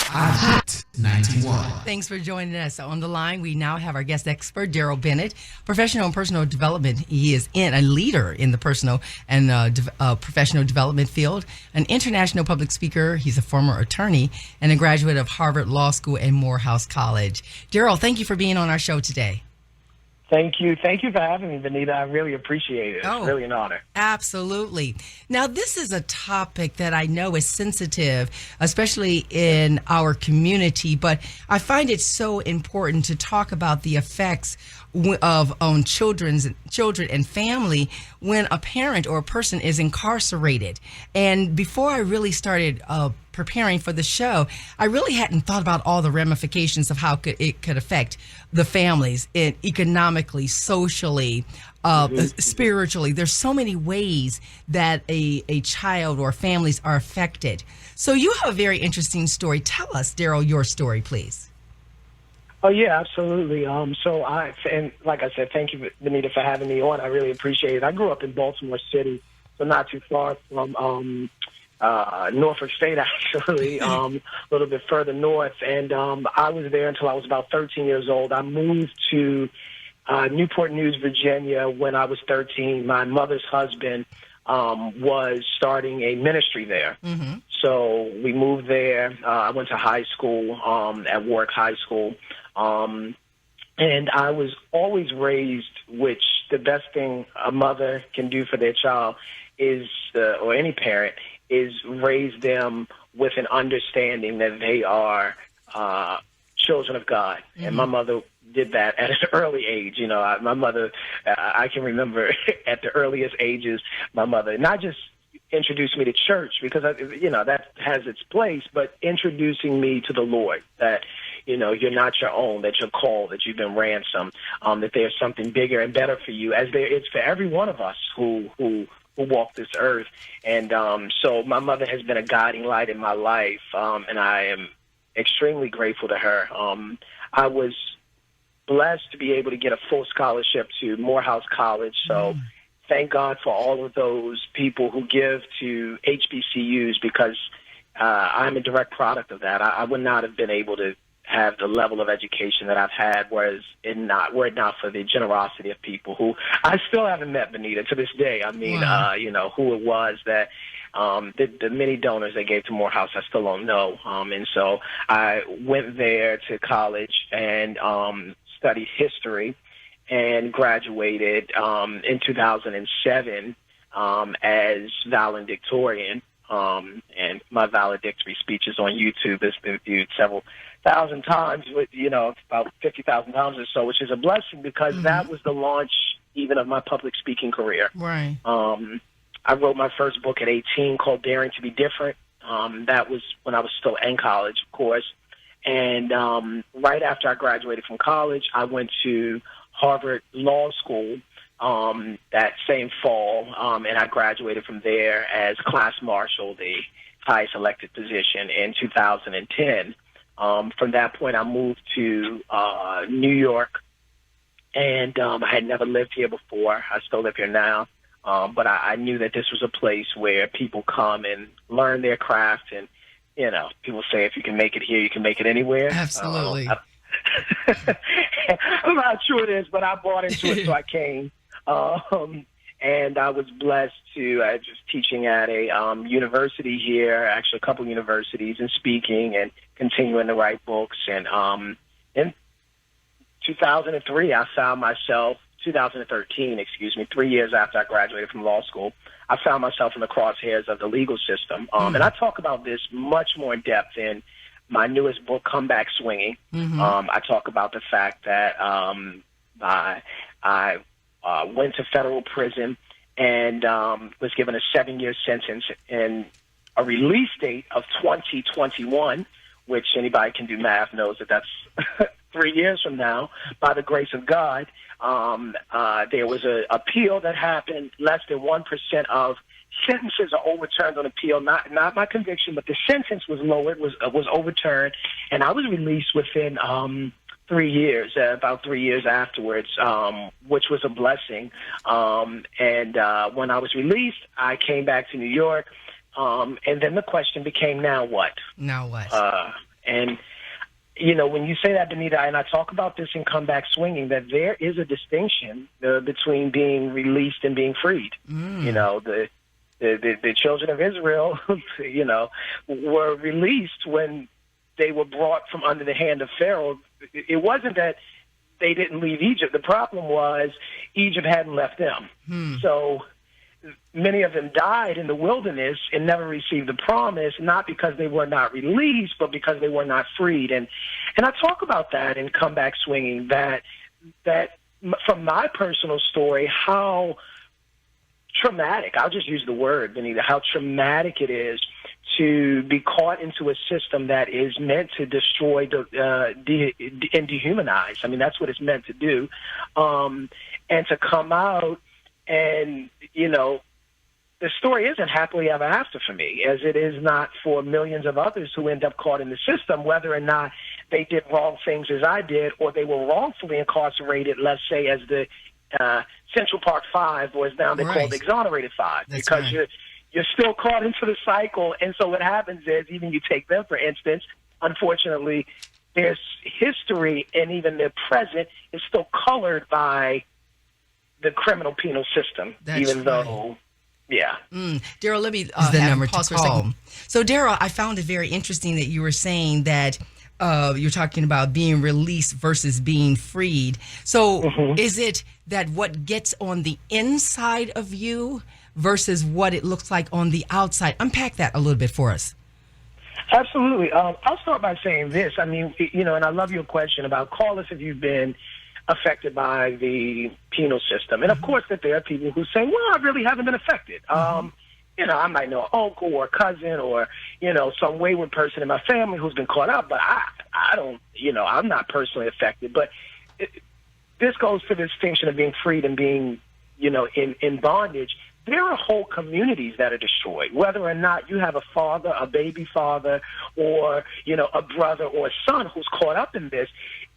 Hot 91. Thanks for joining us. On the line, we now have our guest expert, Darrell Bennett, professional and personal development. He is a leader in the personal and professional development field, an international public speaker. He's a former attorney and a graduate of Harvard Law School and Morehouse College. Darrell, thank you for being on our show today. Thank you. Thank you for having me, Benita. I really appreciate it. It's really an honor. Absolutely. Now, this is a topic that I know is sensitive, especially in our community, but I find it so important to talk about the effects on children and family when a parent or a person is incarcerated. And before I really started preparing for the show, I really hadn't thought about all the ramifications of how it could affect the families economically, socially, spiritually. There's so many ways that a child or families are affected. So you have a very interesting story. Tell us, Darrell, your story, please. Oh, yeah, absolutely. And like I said, thank you, Benita, for having me on. I really appreciate it. I grew up in Baltimore City, so not too far from Norfolk State, actually, a little bit further north. And I was there until I was about 13 years old. I moved to Newport News, Virginia, when I was 13. My mother's husband was starting a ministry there. Mm-hmm. So we moved there. I went to high school, at Warwick High School. And I was always raised, which the best thing a mother can do for their child is, or any parent, is raise them with an understanding that they are children of God. Mm-hmm. And my mother did that at an early age. You know, my mother, I can remember at the earliest ages, my mother not just introduced me to church because, that has its place, but introducing me to the Lord, that, you're not your own, that you're called, that you've been ransomed, that there's something bigger and better for you, as there is for every one of us who walk this earth. And so my mother has been a guiding light in my life, and I am extremely grateful to her. I was blessed to be able to get a full scholarship to Morehouse College, so thank God for all of those people who give to HBCUs, because I'm a direct product of that. I would not have been able to have the level of education that I've had, were it not for the generosity of people who I still haven't met, Benita, to this day. I mean, who it was that the many donors they gave to Morehouse, I still don't know. And so I went there to college and studied history and graduated in 2007 as valedictorian. And my valedictory speech is on YouTube. It's been viewed several thousand times, with about 50,000 times or so, which is a blessing, because that was the launch even of my public speaking career. Right. I wrote my first book at 18 called Daring to Be Different. That was when I was still in college, of course. And right after I graduated from college, I went to Harvard Law School that same fall, and I graduated from there as class marshal, the highest elected position, in 2010. From that point, I moved to New York, and I had never lived here before. I still live here now, but I knew that this was a place where people come and learn their craft, and people say if you can make it here, you can make it anywhere. Absolutely. I'm not sure it is, but I bought into it, so I came. And I was blessed to just teaching at a university here, actually a couple universities, and speaking and continuing to write books. And in 2003, I found myself, 2013, 3 years after I graduated from law school, I found myself in the crosshairs of the legal system. And I talk about this much more in depth in my newest book, Comeback Swinging. I talk about the fact that I went to federal prison and was given a 7-year sentence and a release date of 2021, which anybody can do math knows that that's 3 years from now. By the grace of God, there was an appeal that happened. Less than 1% of sentences are overturned on appeal. Not my conviction, but the sentence was lowered, was overturned, and I was released within 3 years, about 3 years afterwards, which was a blessing. And when I was released, I came back to New York, and then the question became, now what? Now what? when you say that, Benita, and I talk about this in Comeback Swinging, that there is a distinction between being released and being freed. The children of Israel, were released when they were brought from under the hand of Pharaoh. It wasn't that they didn't leave Egypt. The problem was Egypt hadn't left them. So many of them died in the wilderness and never received the promise, not because they were not released, but because they were not freed. And I talk about that in Comeback Swinging, that from my personal story, how traumatic, I'll just use the word, Benita, how traumatic it is to be caught into a system that is meant to destroy and dehumanize. I mean, that's what it's meant to do. And to come out and, the story isn't happily ever after for me, as it is not for millions of others who end up caught in the system, whether or not they did wrong things as I did, or they were wrongfully incarcerated, let's say, as the Central Park Five, or as now they're called the Exonerated Five, because you're still caught into the cycle. And so what happens is, even you take them, for instance, unfortunately, their history and even their present is still colored by the criminal penal system, though. Yeah. Darrell, let me the number pause to for a call. second. So, Darrell, I found it very interesting that you were saying that you're talking about being released versus being freed. So is it that what gets on the inside of you versus what it looks like on the outside? Unpack that a little bit for us. Absolutely. I'll start by saying this. I mean, and I love your question about, call us if you've been affected by the penal system. And of course that there are people who say, well, I really haven't been affected. I might know an uncle or a cousin or, some wayward person in my family who's been caught up, but I don't, I'm not personally affected. But this goes to the distinction of being freed and being, in bondage. There are whole communities that are destroyed, whether or not you have a father, a baby father, or, a brother or a son who's caught up in this.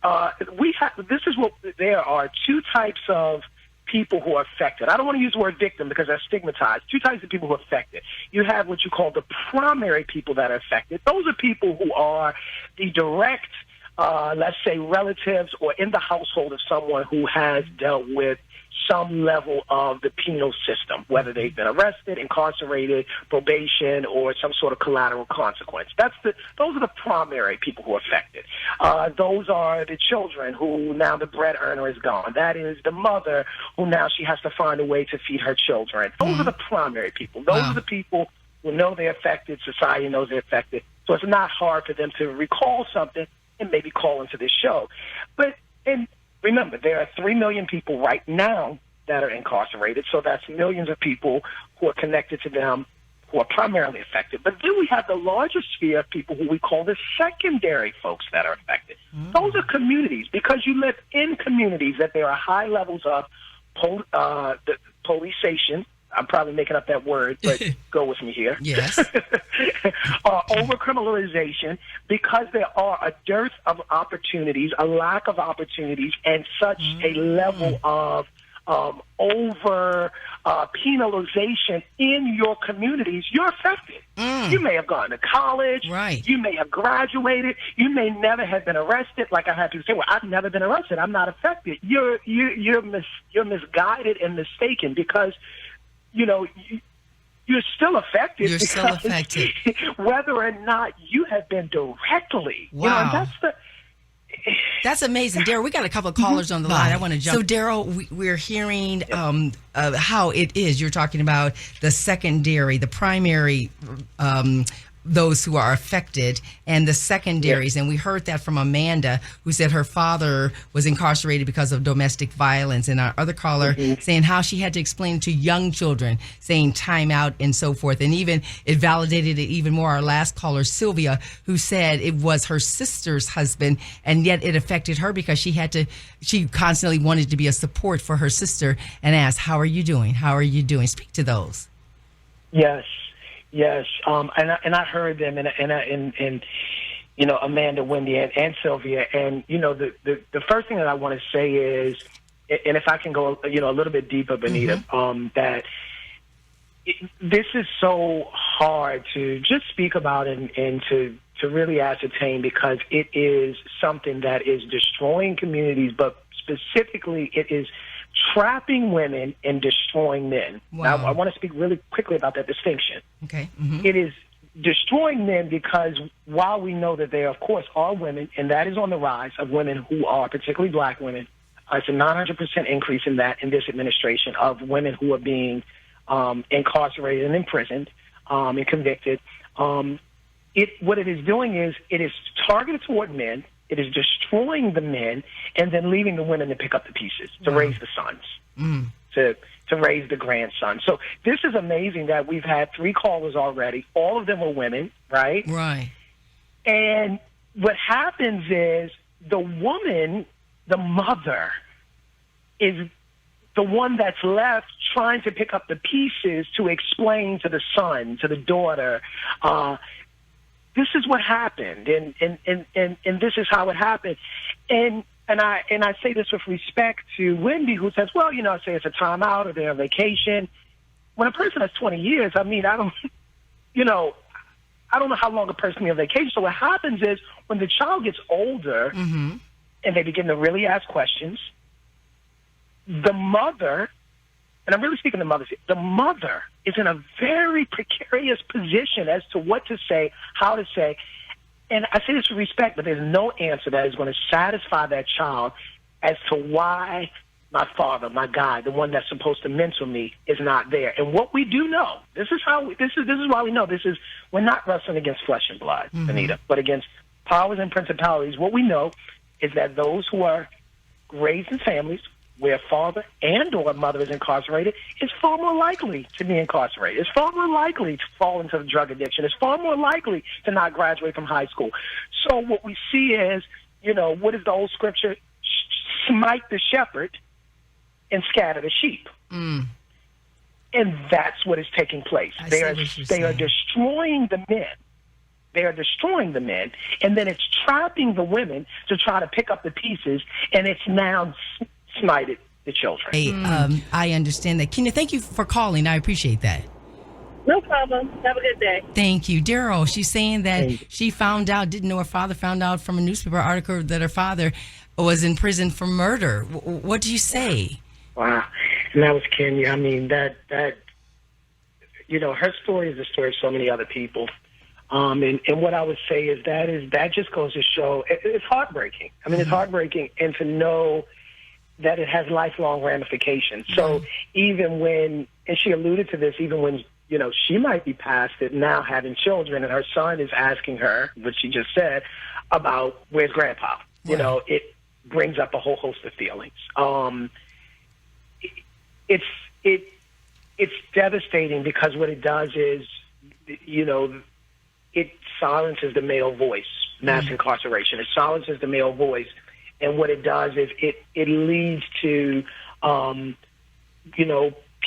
There are two types of people who are affected. I don't want to use the word victim because they're stigmatized. Two types of people who are affected. You have what you call the primary people that are affected. Those are people who are the direct, let's say, relatives or in the household of someone who has dealt with some level of the penal system, whether they've been arrested, incarcerated, probation, or some sort of collateral consequence. Those are the primary people who are affected. Those are the children who now the bread earner is gone. That is the mother who now she has to find a way to feed her children. Those are the primary people. Those are the people who know they're affected. Society knows they're affected. So it's not hard for them to recall something and maybe call into this show. And remember, there are 3 million people right now that are incarcerated, so that's millions of people who are connected to them who are primarily affected. But then we have the larger sphere of people who we call the secondary folks that are affected. Those are communities, because you live in communities that there are high levels of the policing. I'm probably making up that word, but go with me here. Yes. Over-criminalization, because there are a dearth of opportunities, a lack of opportunities, and such a level of penalization in your communities, you're affected. You may have gone to college. Right. You may have graduated. You may never have been arrested. Like I have people say, well, I've never been arrested. I'm not affected. You're misguided and mistaken, because you're still affected. You're still affected. Whether or not you have been directly. Wow. That's amazing. Darrell, we got a couple of callers on the line. I want to jump. So, Darrell, we're hearing how it is. You're talking about the secondary, the primary, those who are affected, and the secondaries. And we heard that from Amanda, who said her father was incarcerated because of domestic violence. And our other caller saying how she had to explain to young children, saying time out and so forth. And even it validated it even more. Our last caller, Sylvia, who said it was her sister's husband, and yet it affected her because she constantly wanted to be a support for her sister and asked, how are you doing? How are you doing? Speak to those. Yes. Yes, and I heard them, and Amanda, Wendy, and Sylvia, and the first thing that I want to say is, and if I can go a little bit deeper, Benita, that this is so hard to just speak about and to to really ascertain, because it is something that is destroying communities, but specifically it is trapping women and destroying men. Wow. Now, I want to speak really quickly about that distinction. Okay. Mm-hmm. It is destroying men because while we know that there, of course, are women, and that is on the rise of women who are, particularly black women, it's a 900% increase in that in this administration of women who are being incarcerated and imprisoned and convicted. What it is doing is it is targeted toward men. It is destroying the men and then leaving the women to pick up the pieces, to raise the sons, to raise the grandsons. So this is amazing that we've had 3 callers already. All of them are women, right? Right. And what happens is the woman, the mother, is the one that's left trying to pick up the pieces to explain to the son, to the daughter, this is what happened, and this is how it happened. And I say this with respect to Wendy, who says, well, I say it's a timeout or they're on vacation. When a person has 20 years, I don't know how long a person is on vacation. So what happens is when the child gets older and they begin to really ask questions, the mother, and I'm really speaking to mothers here, the mother is in a very precarious position as to what to say, how to say. And I say this with respect, but there's no answer that is going to satisfy that child as to why my father, my guy, the one that's supposed to mentor me, is not there. And what we do know, this is why we know we're not wrestling against flesh and blood, Benita, but against powers and principalities. What we know is that those who are raised in families where father and or mother is incarcerated is far more likely to be incarcerated. It's far more likely to fall into drug addiction. It's far more likely to not graduate from high school. So what we see is, what is the old scripture? Smite the shepherd and scatter the sheep. And that's what is taking place. They are destroying the men. They are destroying the men, and then it's trapping the women to try to pick up the pieces, and it's now smited the children. Hey, I understand that. Kenya, thank you for calling. I appreciate that. No problem. Have a good day. Thank you. Darrell, she's saying that she didn't know her father found out from a newspaper article that her father was in prison for murder. What do you say? Wow. And that was Kenya. I mean, that her story is the story of so many other people. And what I would say is that just goes to show it's heartbreaking. I mean, it's heartbreaking, and to know that it has lifelong ramifications. So even when, and she alluded to this, even when, she might be past it now, having children, and her son is asking her, what she just said, about where's grandpa? Right. It brings up a whole host of feelings. It's devastating because what it does is, it silences the male voice, mass incarceration. It silences the male voice. And what it does is it leads to,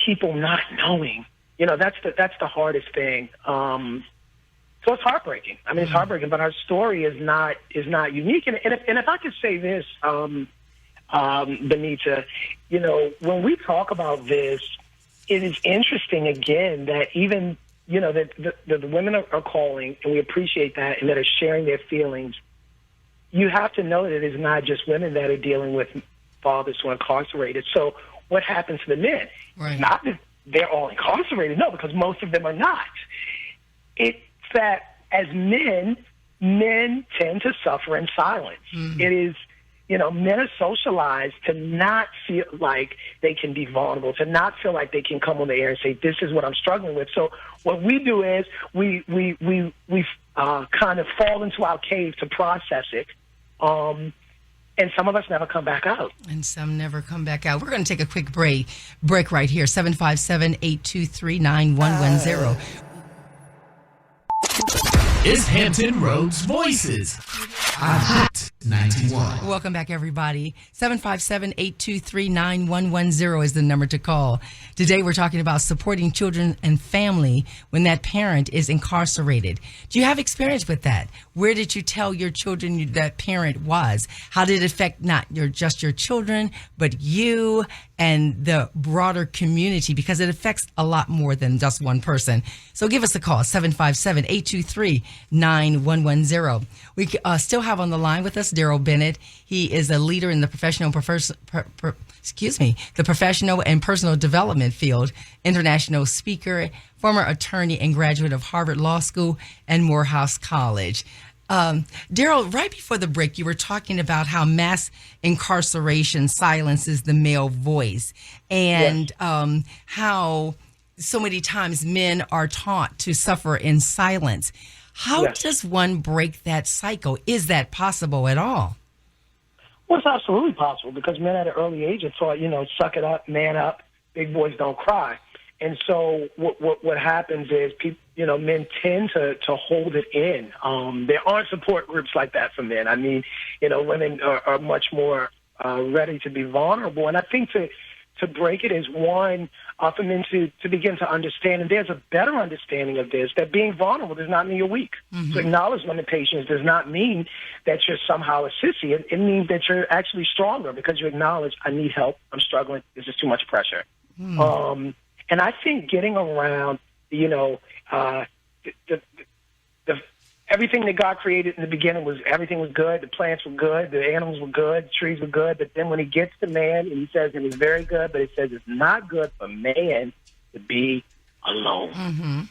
people not knowing. That's the hardest thing. So it's heartbreaking. I mean, it's heartbreaking, but our story is not unique. And if I could say this, Benita, when we talk about this, it is interesting again that even that the women are calling, and we appreciate that, and that are sharing their feelings. You have to know that it is not just women that are dealing with fathers who are incarcerated. So what happens to the men? Right. Not that they're all incarcerated, no, because most of them are not. It's that as men tend to suffer in silence. It is, men are socialized to not feel like they can be vulnerable, to not feel like they can come on the air and say, this is what I'm struggling with. So what we do is we kind of fall into our cave to process it. And some of us never come back out. And some never come back out. We're going to take a quick break right here. 757-823-9110. It's Hampton Roads Voices on Hot 91. Welcome back, everybody. 757-823-9110 is the number to call. Today, we're talking about supporting children and family when that parent is incarcerated. Do you have experience with that? Where did you tell your children that parent was? How did it affect not just your children, but you and the broader community? Because it affects a lot more than just one person. So give us a call, 757-823-9110. We still have on the line with us Darrell Bennett. He is a leader in the professional and personal development field, international speaker, former attorney and graduate of Harvard Law School and Morehouse College. Darrell, right before the break, you were talking about how mass incarceration silences the male voice and how so many times men are taught to suffer in silence. How does one break that cycle? Is that possible at all? Well, it's absolutely possible because men at an early age are taught, suck it up, man up, big boys don't cry. And so what happens is people, men tend to hold it in. There aren't support groups like that for men. I mean, women are much more ready to be vulnerable. And I think to break it is one, for men to begin to understand, and there's a better understanding of this, that being vulnerable does not mean you're weak. Mm-hmm. To acknowledge limitations does not mean that you're somehow a sissy. It means that you're actually stronger because you acknowledge, I need help, I'm struggling, this is too much pressure. Mm. And I think getting around, the everything that God created in the beginning everything was good. The plants were good. The animals were good. The trees were good. But then when he gets to man, and he says it was very good, but he says it's not good for man to be alone. Mm-hmm.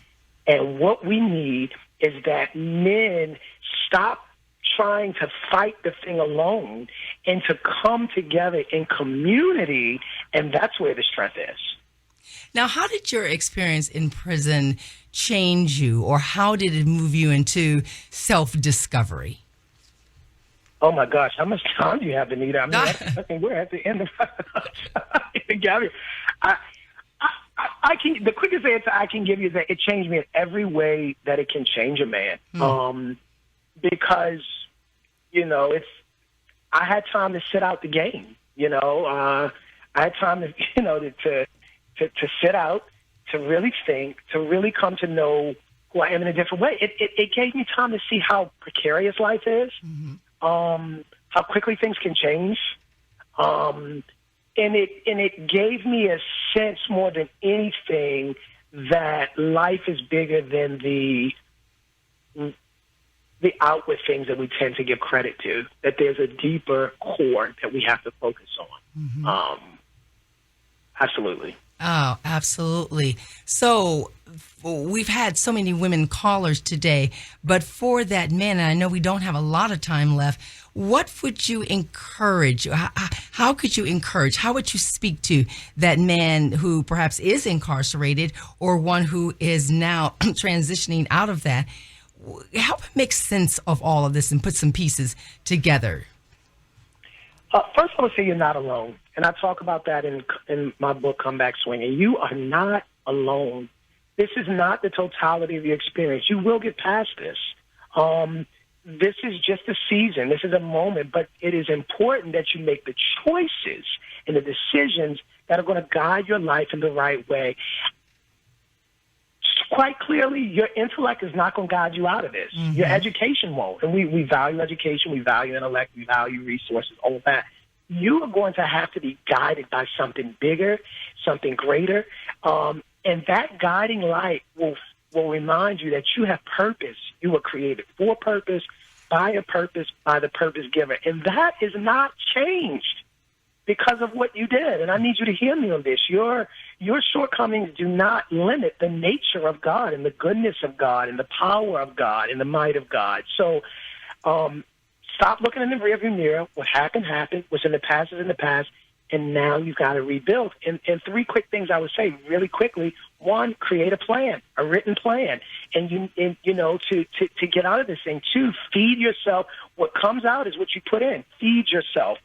And what we need is that men stop trying to fight the thing alone and to come together in community, and that's where the strength is. Now, how did your experience in prison change you, or how did it move you into self-discovery? Oh, my gosh. How much time do you have, Benita? I mean, we're at the end of the quickest answer I can give you is that it changed me in every way that it can change a man. Because, I had time to sit out the game, I had time to sit out, to really think, to really come to know who I am in a different way. It gave me time to see how precarious life is, how quickly things can change, and it gave me a sense more than anything that life is bigger than the outward things that we tend to give credit to, that there's a deeper core that we have to focus on. Absolutely. Oh, absolutely. So we've had so many women callers today, but for that man, and I know we don't have a lot of time left, what would you encourage? How could you encourage? How would you speak to that man who perhaps is incarcerated or one who is now transitioning out of that? Help make sense of all of this and put some pieces together. First, I would say you're not alone. And I talk about that in my book, Come Back Swinging. You are not alone. This is not the totality of your experience. You will get past this. This is just a season. This is a moment. But it is important that you make the choices and the decisions that are going to guide your life in the right way. Quite clearly, your intellect is not going to guide you out of this. Mm-hmm. Your education won't. And we value education, we value intellect, we value resources, all of that. You are going to have to be guided by something bigger, something greater. And that guiding light will remind you that you have purpose. You were created for purpose, by a purpose, by the purpose giver. And that is not changed because of what you did. And I need you to hear me on this. Your shortcomings do not limit the nature of God and the goodness of God and the power of God and the might of God. So stop looking in the rearview mirror. What happened, happened. What's in the past is in the past. And now you've got to rebuild. And three quick things I would say really quickly. One, create a plan, a written plan. And to get out of this thing. Two, feed yourself. What comes out is what you put in. Feed yourself.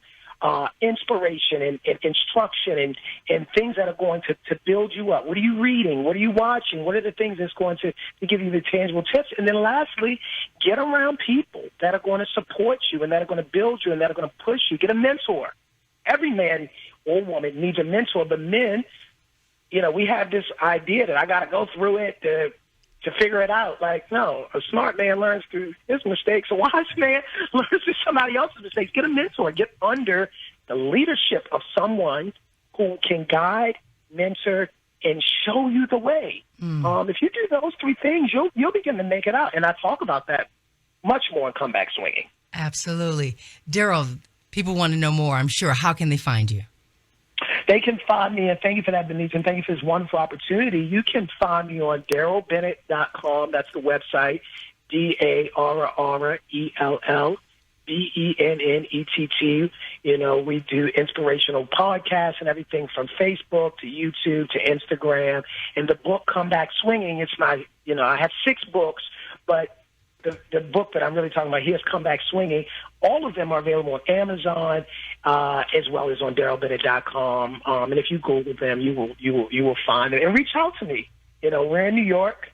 inspiration and instruction and things that are going to build you up. What are you reading? What are you watching? What are the things that's going to give you the tangible tips? And then lastly, get around people that are going to support you and that are going to build you and that are going to push you. Get a mentor. Every man or woman needs a mentor, but men, we have this idea that I got to go through it to figure it out. Like, no, a smart man learns through his mistakes. A wise man learns through somebody else's mistakes. Get a mentor. Get under the leadership of someone who can guide, mentor, and show you the way. If you do those three things, you'll begin to make it out. And I talk about that much more in Comeback Swinging. Absolutely. Darrell, people want to know more, I'm sure. How can they find you? They can find me, and thank you for that, Benita, and thank you for this wonderful opportunity. You can find me on DarrellBennett.com. That's the website, DarrellBennett. We do inspirational podcasts and everything from Facebook to YouTube to Instagram. And the book, Comeback Swinging, it's my, I have 6 books, but the book that I'm really talking about here is Comeback Swinging. All of them are available on Amazon as well as on DarrellBennett.com. And if you Google them, you will find them. And reach out to me. We're in New York,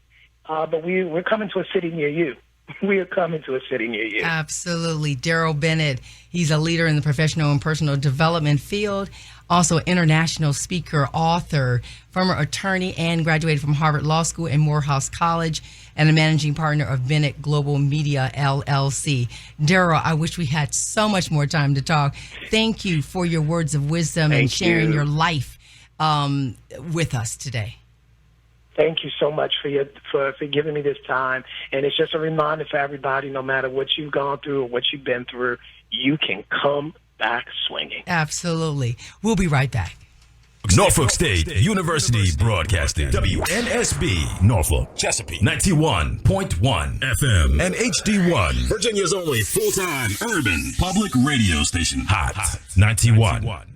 but we're coming to a city near you. We are coming to a city near you. Absolutely. Darrell Bennett, he's a leader in the professional and personal development field, also international speaker, author, former attorney, and graduated from Harvard Law School and Morehouse College, and a managing partner of Bennett Global Media, LLC. Darrell, I wish we had so much more time to talk. Thank you for your words of wisdom and sharing your life with us today. Thank you so much for giving me this time. And it's just a reminder for everybody, no matter what you've gone through or what you've been through, you can come back swinging. Absolutely. We'll be right back. Norfolk State University Broadcasting. WNSB, Norfolk, Chesapeake, 91.1 FM, and HD1, Virginia's only full-time urban public radio station. Hot 91.